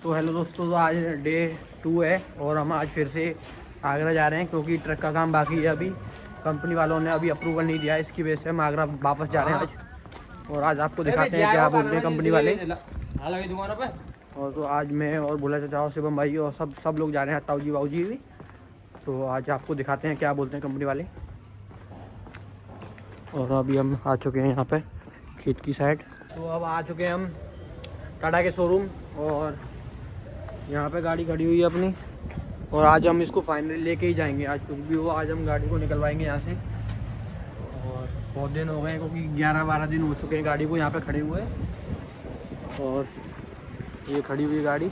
तो हेलो दोस्तों, तो आज डे 2 है और हम आज फिर से आगरा जा रहे हैं क्योंकि ट्रक का काम बाकी है। अभी कंपनी वालों ने अभी अप्रूवल नहीं दिया है, इसकी वजह से हम आगरा वापस जा रहे हैं आज। और आज आपको दिखाते हैं क्या बोलते हैं कंपनी वाले। और तो आज मैं और भोला चाचा और शिवम भाई और सब लोग जा रहे हैं, ताऊ जी बाऊ जी भी। तो आज आपको दिखाते हैं क्या बोलते हैं कंपनी वाले। और अभी हम आ चुके हैं यहाँ पे खेत की साइड। तो अब आ चुके हैं हम टाटा के शोरूम और यहाँ पे गाड़ी खड़ी हुई है अपनी। और आज हम इसको फाइनली लेके ही जाएंगे आज, कुछ भी हो आज हम गाड़ी को निकलवाएंगे यहाँ से। और बहुत दिन हो गए क्योंकि 11-12 दिन हो चुके हैं गाड़ी को यहाँ पे खड़े हुए। और ये खड़ी हुई गाड़ी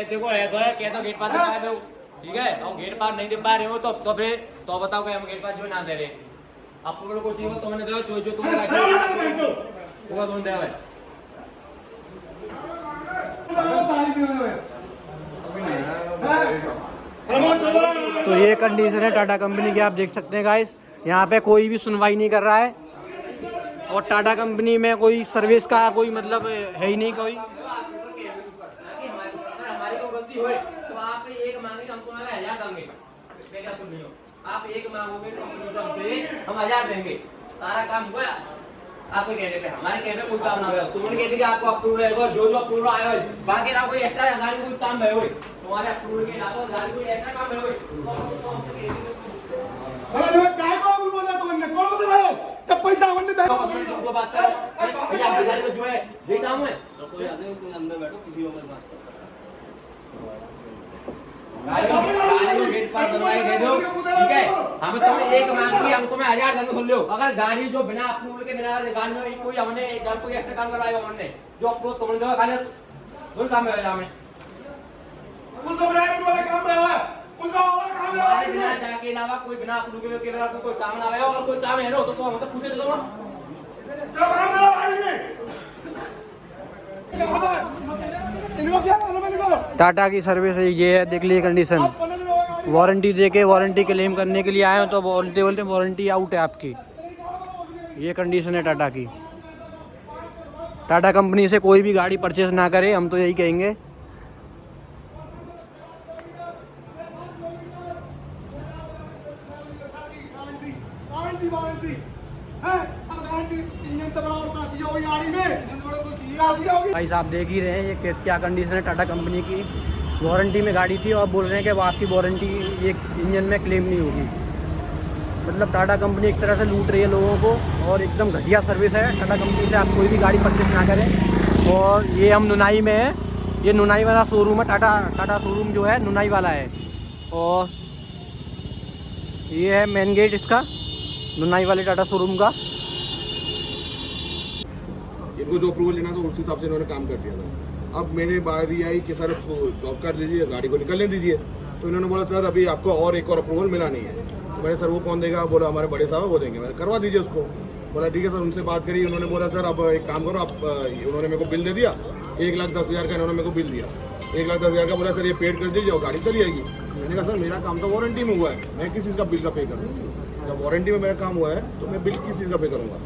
देखो है तो गेट पास दिखा दो, ठीक है। हम गेट पास नहीं दे पा रहे हो तो फिर तो बताओ कि हम गेट पास जो ना दे रहे। आप लोगों को चाहिए तो मैंने दो जो तुम्हारा तुम दे है। तो ये कंडीशन है टाटा कंपनी की, आप देख सकते हैं गाइस। यहाँ पे कोई भी सुनवाई नहीं कर रहा है और टाटा कंपनी में कोई सर्विस का कोई मतलब है ही नहीं कोई। तो आप एक मांगे तो हम तुम्हारा 1000 देंगे, बेटा कुछ नहीं हो। आप एक मांगोगे तो हम 1000 देंगे। सारा काम हुआ आपके कहने पे, हमारे कहने पे कोई काम ना हुआ। तुमने कह दिया आपको अप्रूवल है, जो अप्रूवल आया है बाकी ना कोई एक्स्ट्रा गाड़ी कोई काम है तुम्हारे अप्रूवल के अलावा गाड़ी कोई एक्स्ट्रा काम है काय को अप्रूवल है तुमने कौन बता रहे हो? जब पैसा हमने दे जो बात कर भैया बाजार में जो है ये काम है तो कोई आगे कोई अंदर बैठो किसी और बात गेट पास बनवाई दे दो, ठीक है। हमें तुमने एक मांगी, हम तुम्हें 1000 देंगे। सुन लो, अगर गाड़ी जो बिना अप्रूवल के बिना गाड़ी में कोई हमने कोई एक्स्ट्रा काम करवाया हमने जो अप्रूवल तुमने दो खाने दोनों काम है हमें कुछ सबराइट वाला काम है, कुछ और काम है। बिना जाके अलावा कोई बिना अप्रूवल के बिना कोई काम ना आया और कोई काम है नो तो हम तो पूछे दो जब हम ना आएंगे क्या होता है इनको क्या मालूम है इनको? टाटा की सर्विस ये है, देख लीजिए कंडीशन। वारंटी देके वारंटी क्लेम करने के लिए आए हो तो बोलते वारंटी आउट है आपकी। ये कंडीशन है टाटा की। टाटा कंपनी से कोई भी गाड़ी परचेस ना करे, हम तो यही कहेंगे। भाई साहब देख ही रहे हैं ये क्या कंडीशन है टाटा कंपनी की। वारंटी में गाड़ी थी और बोल रहे हैं कि आपकी वारंटी ये इंजन में क्लेम नहीं होगी। मतलब टाटा कंपनी एक तरह से लूट रही है लोगों को और एकदम घटिया सर्विस है टाटा कंपनी से। आप कोई भी गाड़ी परचेस ना करें। और ये हम नुनाई में है, ये नुनाई वाला शोरूम है। टाटा शोरूम जो है नुनाई वाला है। और ये है मेन गेट इसका, नुनाई वाले टाटा शोरूम का। इनको जो अप्रूवल लेना था उस हिसाब से इन्होंने काम कर दिया था। अब मेरी बारी आई कि सर जॉब कर दीजिए, गाड़ी को निकलने दीजिए। तो इन्होंने बोला सर अभी आपको और एक और अप्रूवल मिला नहीं है। तो मैंने सर वो कौन देगा? बोला हमारे बड़े साहब वो देंगे। मैंने करवा दीजिए उसको। बोला ठीक है सर। उनसे बात करी, उन्होंने बोला सर अब एक काम करो आप, उन्होंने मेरे को बिल दे दिया 1,10,000 का। इन्होंने मेरे को बिल दिया 1,10,000 का। बोला सर ये पेड कर दीजिए और गाड़ी चली जाएगी। मैंने कहा सर मेरा काम तो वारंटी में हुआ है, मैं किस चीज़ का बिल का पे करूँ? जब वारंटी में मेरा काम हुआ है तो मैं बिल किस चीज़ का पे करूँगा?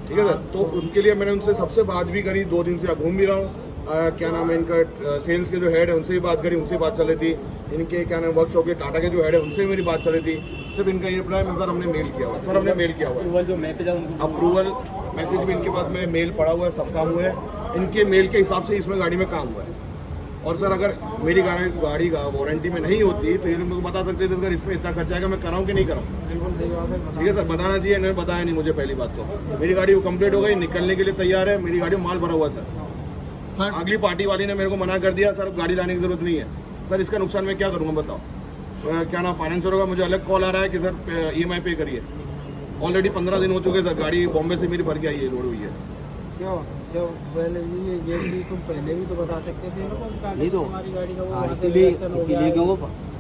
ठीक है सर। तो उनके लिए मैंने उनसे सबसे बात भी करी, 2 दिन से अब घूम भी रहा हूँ। क्या नाम है इनका, सेल्स के जो हेड है उनसे भी बात करी, उनसे बात चल रही थी। इनके क्या नाम वर्कशॉप के टाटा के जो हेड है उनसे मेरी बात चल रही थी। सिर्फ इनका ये प्लान सर हमने मेल किया हुआ है, सर हमने मेल किया हुआ है। अप्रूवल मैसेज भी इनके पास में मेल पड़ा हुआ है, सब काम हुआ है। इनके मेल के हिसाब से इसमें गाड़ी में काम हुआ है। और सर अगर मेरी गाड़ी का वारंटी में नहीं होती तो ये लोग मुझे बता सकते थे सर इसमें इतना खर्चा आएगा, मैं कराऊँ कि नहीं कराऊँ? ठीक है सर, बताना चाहिए। इन्होंने बताया नहीं मुझे। पहली बात तो मेरी गाड़ी वो कंप्लीट हो गई, निकलने के लिए तैयार है। मेरी गाड़ी में माल भरा हुआ सर। अगली पार्टी वाली ने मेरे को मना कर दिया सर गाड़ी लाने की जरूरत नहीं है। सर इसका नुकसान मैं क्या करूँगा बताओ? क्या नाम फाइनेंसर होगा, मुझे अलग कॉल आ रहा है कि सर EMI पे करिए। ऑलरेडी 15 दिन हो चुके सर, गाड़ी बॉम्बे से मेरी भर के आई है, लोड हुई है। क्यों जब पहले ये भी तुम पहले भी तो बता सकते थे। नहीं तो इसीलिए क्यों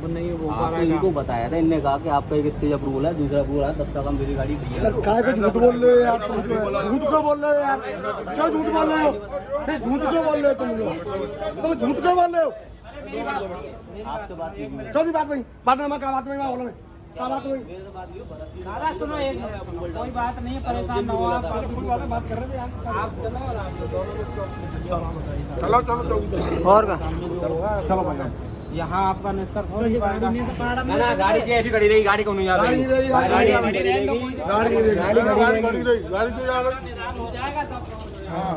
वो नहीं हो पा आपको रहा इनको है। बताया था, इनने कहा कि आपका एक स्टेज अप्रूवल है, दूसरा अप्रूवल है, तब तक हम मेरी गाड़ी भैया काय का झूठ बोल रहे हो यार, तुम झूठ क्यों बोल रहे हो यार, क्या झूठ बोल रहे हो, नहीं झूठ क्यों बोल रहे हो तुम लोग, तुम झूठ क्यों बोल रहे हो, आपसे बात नहीं हुई। क्यों नहीं बात हुई, बात में क्या बात में बोलो में क्या बात हुई, मेरे से बात हुई, भरत जी दादा सुनो, एक कोई बात नहीं है, परेशान ना हो आप, बात कर रहे हैं आप चलो और आप दोनों चलो चलो चलो और का चलो भाई यहाँ आपका निष्कर्ष हो नहीं पाएगा। ना ना गाड़ी की ऐसी खड़ी रही, गाड़ी को नहीं याद गाड़ी नहीं रही, गाड़ी गाड़ी नहीं रहेगी। गाड़ी नहीं रही, गाड़ी रही, गाड़ी तो यार हो जाएगा तब। हाँ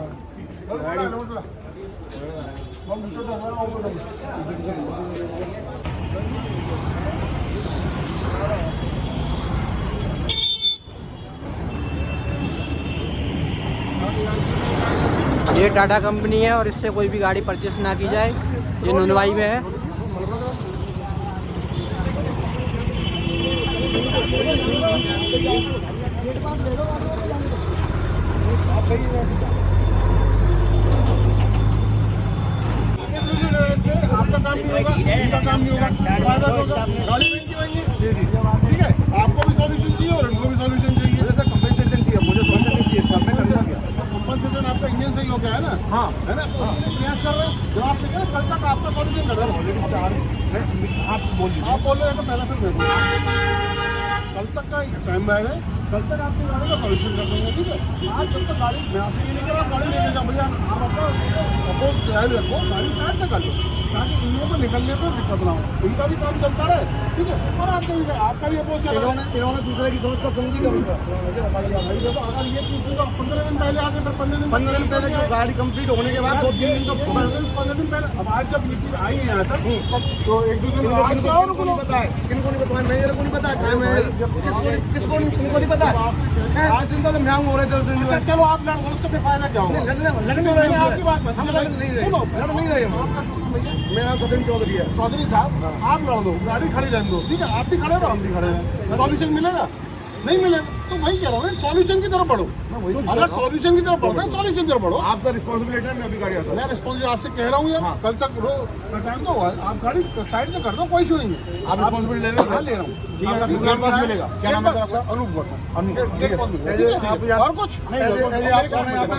ये टाटा कंपनी है और इससे कोई भी गाड़ी परचेस ना की जाए, ये नुनवाई में है। आपका काम नहीं होगा, इनका काम नहीं होगा, फायदा होगा, गाड़ी महंगी होगी, ठीक है, आपको भी सॉल्यूशन चाहिए और इनको भी सॉल्यूशन चाहिए, सर कंपनसेशन चाहिए, मुझे सॉल्यूशन नहीं चाहिए इसका, मैं करना क्या, कंपनसेशन आपका इंजन सही हो गया है ना, हाँ है ना, प्रयास कर रहे हैं, जब आप कल तक आपका सॉल्यूशन कर रहे हैं, आप बोलिए, आप बोल रहे हैं तो पहला फिर कल तक का टाइम बैग है, कल तक आपकी गाड़ी का सॉल्यूशन कर देंगे, ठीक है, आज जब तक गाड़ी मैं आपसे ये नहीं कर रहा गाड़ी लेके जाओ भैया, आप अपना अपोज ध्यान रखो, गाड़ी साइड से कर लो, ताकि इन लोगों को निकलने पर दिक्कत ना हो, इनका भी काम चलता रहे, ठीक है, और आपका भी अपोज चला, इन्होंने दूसरे की समस्या समझी करूँगा, भाई देखो अगर ये पूछूंगा 15 दिन पहले आके फिर 15 दिन पहले जो गाड़ी कंप्लीट होने के बाद 2-3 दिन तो 15 दिन पहले, अब आज जब ये चीज़ आई है यहाँ तक तो 1-2 दिन आज क्या और उनको नहीं पता है, किनको नहीं पता है, मेरे को नहीं पता है, किसको नहीं, तुमको नहीं पता है, 5 दिन तो मैं हो रहे थे उस दिन, चलो आप लड़ उससे फिर फायदा क्या होगा, लड़ नहीं रहे आपकी बात हम लड़ नहीं रहे, मेरा नाम सत्येंद्र चौधरी है, चौधरी साहब आप लड़ दो, गाड़ी खड़ी रहने दो, ठीक है, आप भी खड़े रहो, हम भी खड़े हैं, सॉल्यूशन मिलेगा नहीं मिलेगा तो वही कह रहा हूँ, सॉल्यूशन की तरफ बढ़ो, अगर सॉल्यूशन की तरफ बढ़ो है सॉल्यूशन की तरफ बढ़ो, आपसे रिस्पॉन्सिबिलिटी है, मैं अभी गाड़ी आता हूँ, मैं रिस्पॉन्सिबिलिटी आपसे कह रहा हूँ यार, कल तक टाइम तो हुआ है, आप गाड़ी साइड से कर दो, कोई इशू नहीं है, आप रिस्पॉन्सिबिलिटी ले रहे हो, ले रहा हूँ, ठीक है, पास मिलेगा, क्या नाम है आपका, अनूप और कुछ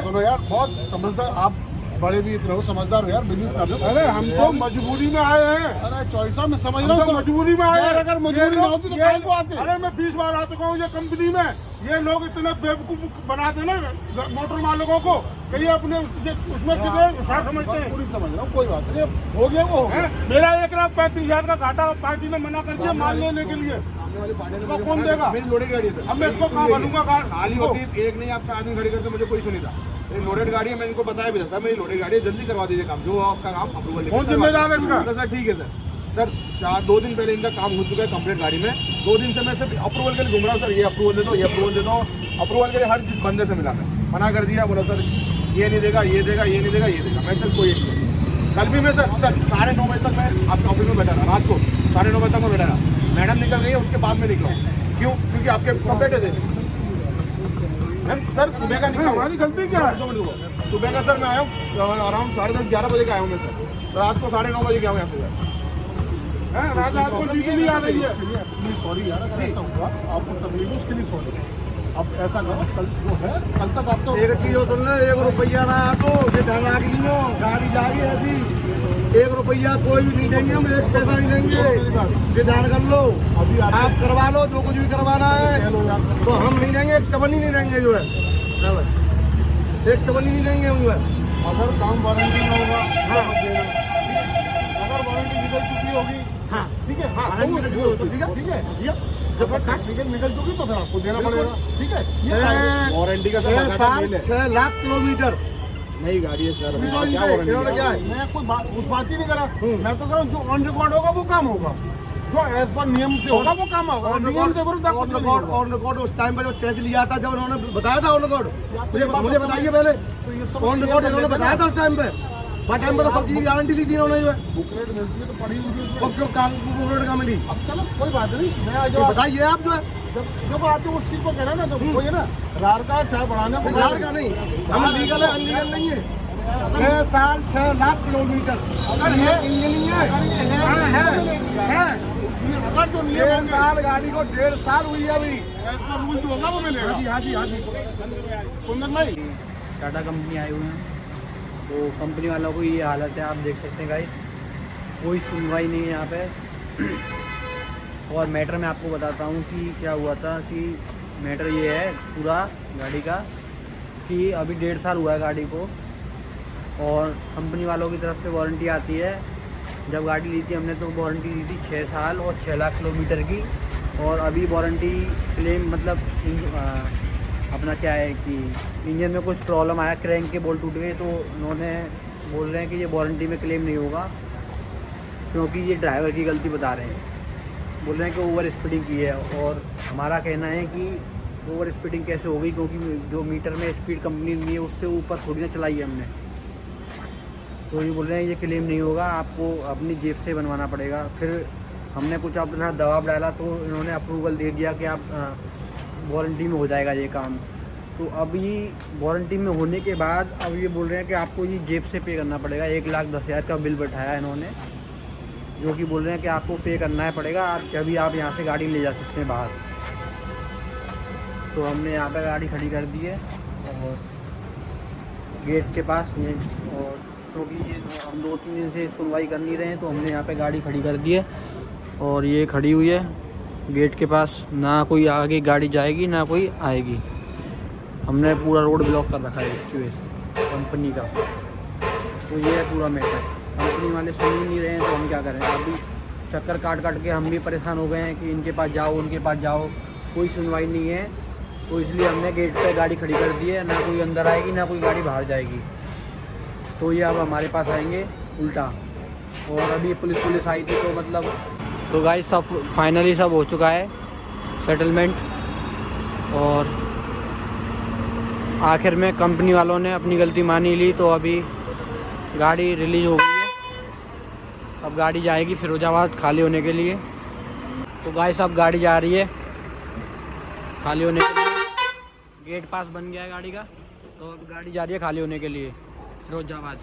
सुनो यार, बहुत समझदार आप बड़े भी इतने हो, समझदार हो यार, बिजनेस कर रहे हो, अरे हम तो मजबूरी में आए हैं, अरे चॉइसा में समझ रहा हूँ, मजबूरी में आए हैं, अगर मजबूरी ना होती तो काहे को आते, अरे मैं 20 बार आ चुका हूँ ये कंपनी में, ये लोग इतने बेवकूफ बनाते ना मोटर मालिकों को, कहीं अपने उसमें कितने समझते हैं, पूरी समझ रहा हूँ, कोई बात नहीं, हो गया वो मेरा 1,35,000 का घाटा पार्टी ने मना कर दिया माल लेने के लिए, इसको कौन देगा, मेरी लोडेड गाड़ी है, अब मैं इसको कहाँ बनूंगा, खाली होती एक नहीं आप 4 दिन खड़ी करते, मुझे कोई सुनी था, मेरी लोडेड गाड़ी है, मैं इनको बताया भी था सर, मेरी लोडेड गाड़ी है, जल्दी करवा दीजिए काम, जो आपका काम अप्रूवल कौन जिम्मेदार है इसका, सर ठीक है सर 2 दिन पहले इनका काम हो चुका है कंप्लीट गाड़ी में, 2 दिन से मैं सिर्फ अप्रूवल के लिए घूम रहा हूँ, सर ये अप्रूवल दे दो, ये अप्रूवल दे दो, अप्रूवल के लिए हर बंदे से मिला मैं मना कर दिया, बोला सर ये नहीं देगा, ये देगा, ये नहीं देगा, ये देगा, मैं सर कोई कल भी मैं सर 9:30 बजे तक मैं आपके ऑफिस में बैठा रहा, रात को 9:30 बजे तक मैं बैठा रहा, मैडम निकल रही है उसके बाद में निकला, क्यों, क्योंकि आपके सब बैठे थे सर, सुबह का निकला, हमारी गलती क्या है, सुबह का सर मैं आया हूँ अराउंड 10:30-11 बजे का आया हूँ मैं सर, रात को 9:30 बजे गया हूँ यहाँ से, रात को ड्यूटी नहीं आ रही है, सॉरी यार अगर ऐसा हुआ आपको तकलीफ है उसके लिए सॉरी, अब ऐसा करो कल जो है कल तक आप तो एक चीज़ सुन लो, 1 रुपया ना तो ये ढंग आ गई लो, गाड़ी जाएगी ऐसी 1 रुपया कोई भी नहीं देंगे, हम 1 पैसा नहीं देंगे, ये ध्यान कर लो, अभी आप करवा लो जो कुछ भी करवाना है, तो हम नहीं देंगे, 1 चवन्नी नहीं देंगे जो है, 1 चवन्नी नहीं देंगे हम जो है, अगर काम वारंटी में होगा, अगर वारंटी निकल चुकी होगी, हाँ ठीक है, हाँ ठीक है, जब निकल चुकी तो फिर आपको देना पड़ेगा, ठीक है, वारंटी का 6 लाख किलोमीटर नई गाड़ी है सर, क्या है, मैं कोई उस बात ही नहीं करा, मैं तो कह रहा हूँ जो ऑन रिकॉर्ड होगा वो काम होगा, जो एज पर नियम से होगा वो काम होगा, नियम से ऑन रिकॉर्ड उस टाइम पर जो चेस लिया था, जब उन्होंने बताया था ऑन रिकॉर्ड, मुझे बताइए पहले ऑन रिकॉर्ड इन्होंने बताया था उस टाइम पे, टाइम पे तो सब चीज की गारंटी ली थी उन्होंने जो है, बुकलेट मिलती है तो पड़ी हुई है, क्यों बुकलेट का मिली, अब चलो कोई बात नहीं, मैं बताइए आप जो है, जब आप जो उस चीज को कह रहे हैं ना, तो वही है ना, रार का चाय बढ़ाने को रार का नहीं, हम लीगल है अनलीगल नहीं है, 6 साल 6 लाख किलोमीटर, अगर ये इंजन है अगर जो नियम 1.5 होंगे, साल गाड़ी को 1.5 साल हुई है अभी। इसका रूल जो होगा वो मिलेगा। हाँ जी हाँ जी। कुंदन भाई, टाटा कंपनी आए हुए हैं, तो कंपनी वालों को ये हालत है, आप देख सकते हैं गाइस, कोई सुनवाई नहीं है यहाँ पे। और मैटर मैं आपको बताता हूँ कि क्या हुआ था। कि मैटर ये है पूरा गाड़ी का कि अभी 1.5 साल हुआ है गाड़ी को, और कंपनी वालों की तरफ से वारंटी आती है। जब गाड़ी ली थी हमने तो वारंटी दी थी 6 साल और 6 लाख किलोमीटर की, और अभी वारंटी क्लेम मतलब अपना क्या है कि इंजन में कुछ प्रॉब्लम आया, क्रैंक के बोल्ट टूट गए, तो उन्होंने बोल रहे हैं कि ये वारंटी में क्लेम नहीं होगा, क्योंकि ये ड्राइवर की गलती बता रहे हैं। बोल रहे हैं कि ओवर स्पीडिंग की है, और हमारा कहना है कि ओवर स्पीडिंग कैसे हो गई, क्योंकि जो मीटर में स्पीड कंपनी दी है उससे ऊपर थोड़ी ना चलाई है हमने। तो ये बोल रहे हैं ये क्लेम नहीं होगा, आपको अपनी जेब से बनवाना पड़ेगा। फिर हमने कुछ अपना दबाव डाला तो इन्होंने अप्रूवल दे दिया कि आप वारंटी में हो जाएगा ये काम। तो अभी वारंटी में होने के बाद अब ये बोल रहे हैं कि आपको ये जेब से पे करना पड़ेगा। 1,10,000 का बिल बैठाया इन्होंने, जो कि बोल रहे हैं कि आपको पे करना है पड़ेगा, आप जब आप यहाँ से गाड़ी ले जा सकते हैं बाहर। तो हमने यहाँ पे गाड़ी खड़ी कर दी है और गेट के पास ये, और क्योंकि ये हम 2-3 दिन से सुनवाई कर नहीं रहे हैं, तो हमने यहाँ पे गाड़ी खड़ी कर दी है, और ये खड़ी हुई है गेट के पास। ना कोई आगे गाड़ी जाएगी ना कोई आएगी। हमने पूरा रोड ब्लॉक कर रखा है इसकी वजह से कंपनी का। तो ये है पूरा मैटर। कंपनी वाले सुन ही नहीं रहे हैं, तो हम क्या करें। अभी चक्कर काट काट के हम भी परेशान हो गए हैं कि इनके पास जाओ उनके पास जाओ, कोई सुनवाई नहीं है। तो इसलिए हमने गेट पे गाड़ी खड़ी कर दी है, ना कोई अंदर आएगी ना कोई गाड़ी बाहर जाएगी। तो ये अब हमारे पास आएंगे उल्टा। और अभी पुलिस आई थी, तो मतलब तो गाइस सब फाइनली सब हो चुका है सेटलमेंट, और आखिर में कंपनी वालों ने अपनी गलती मानी ली। तो अभी गाड़ी रिलीज़ हो गई है, अब गाड़ी जाएगी फिरोजाबाद खाली होने के लिए। तो गाइस अब गाड़ी जा रही है खाली होने के लिए, गेट पास बन गया है गाड़ी का, तो अब गाड़ी जा रही है खाली होने के लिए फिरोजाबाद।